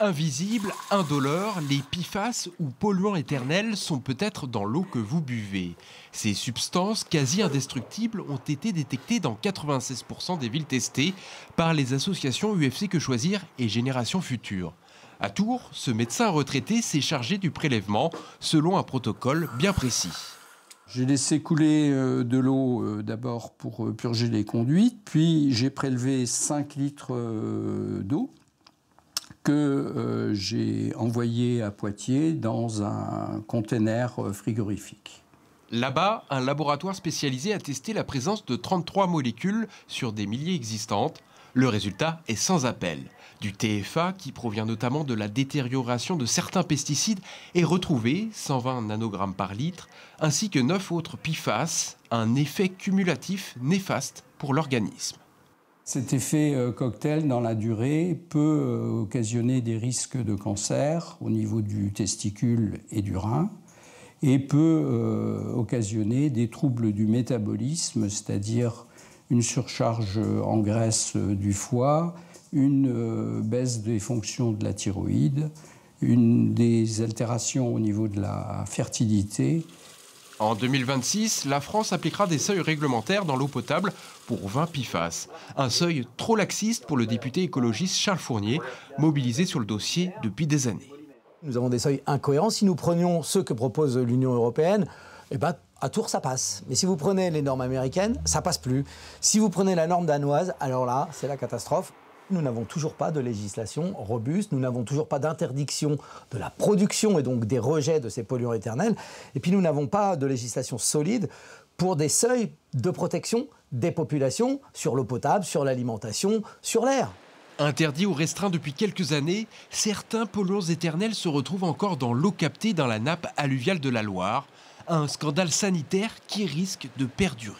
Invisibles, indolores, les PFAS ou polluants éternels sont peut-être dans l'eau que vous buvez. Ces substances quasi indestructibles ont été détectées dans 96% des villes testées par les associations UFC Que Choisir et Génération Future. À Tours, ce médecin retraité s'est chargé du prélèvement selon un protocole bien précis. J'ai laissé couler de l'eau d'abord pour purger les conduites, puis j'ai prélevé 5 litres d'eau que j'ai envoyé à Poitiers dans un container frigorifique. Là-bas, un laboratoire spécialisé a testé la présence de 33 molécules sur des milliers existantes. Le résultat est sans appel. Du TFA, qui provient notamment de la détérioration de certains pesticides, est retrouvé, 120 nanogrammes par litre, ainsi que 9 autres PFAS, un effet cumulatif néfaste pour l'organisme. Cet effet cocktail dans la durée peut occasionner des risques de cancer au niveau du testicule et du rein et peut occasionner des troubles du métabolisme, c'est-à-dire une surcharge en graisse du foie, une baisse des fonctions de la thyroïde, des altérations au niveau de la fertilité. En 2026, la France appliquera des seuils réglementaires dans l'eau potable pour 20 PFAS. Un seuil trop laxiste pour le député écologiste Charles Fournier, mobilisé sur le dossier depuis des années. Nous avons des seuils incohérents. Si nous prenions ceux que propose l'Union européenne, à Tours, ça passe. Mais si vous prenez les normes américaines, ça passe plus. Si vous prenez la norme danoise, alors là, c'est la catastrophe. Nous n'avons toujours pas de législation robuste, nous n'avons toujours pas d'interdiction de la production et donc des rejets de ces polluants éternels. Et puis nous n'avons pas de législation solide pour des seuils de protection des populations sur l'eau potable, sur l'alimentation, sur l'air. Interdits ou restreints depuis quelques années, certains polluants éternels se retrouvent encore dans l'eau captée dans la nappe alluviale de la Loire. Un scandale sanitaire qui risque de perdurer.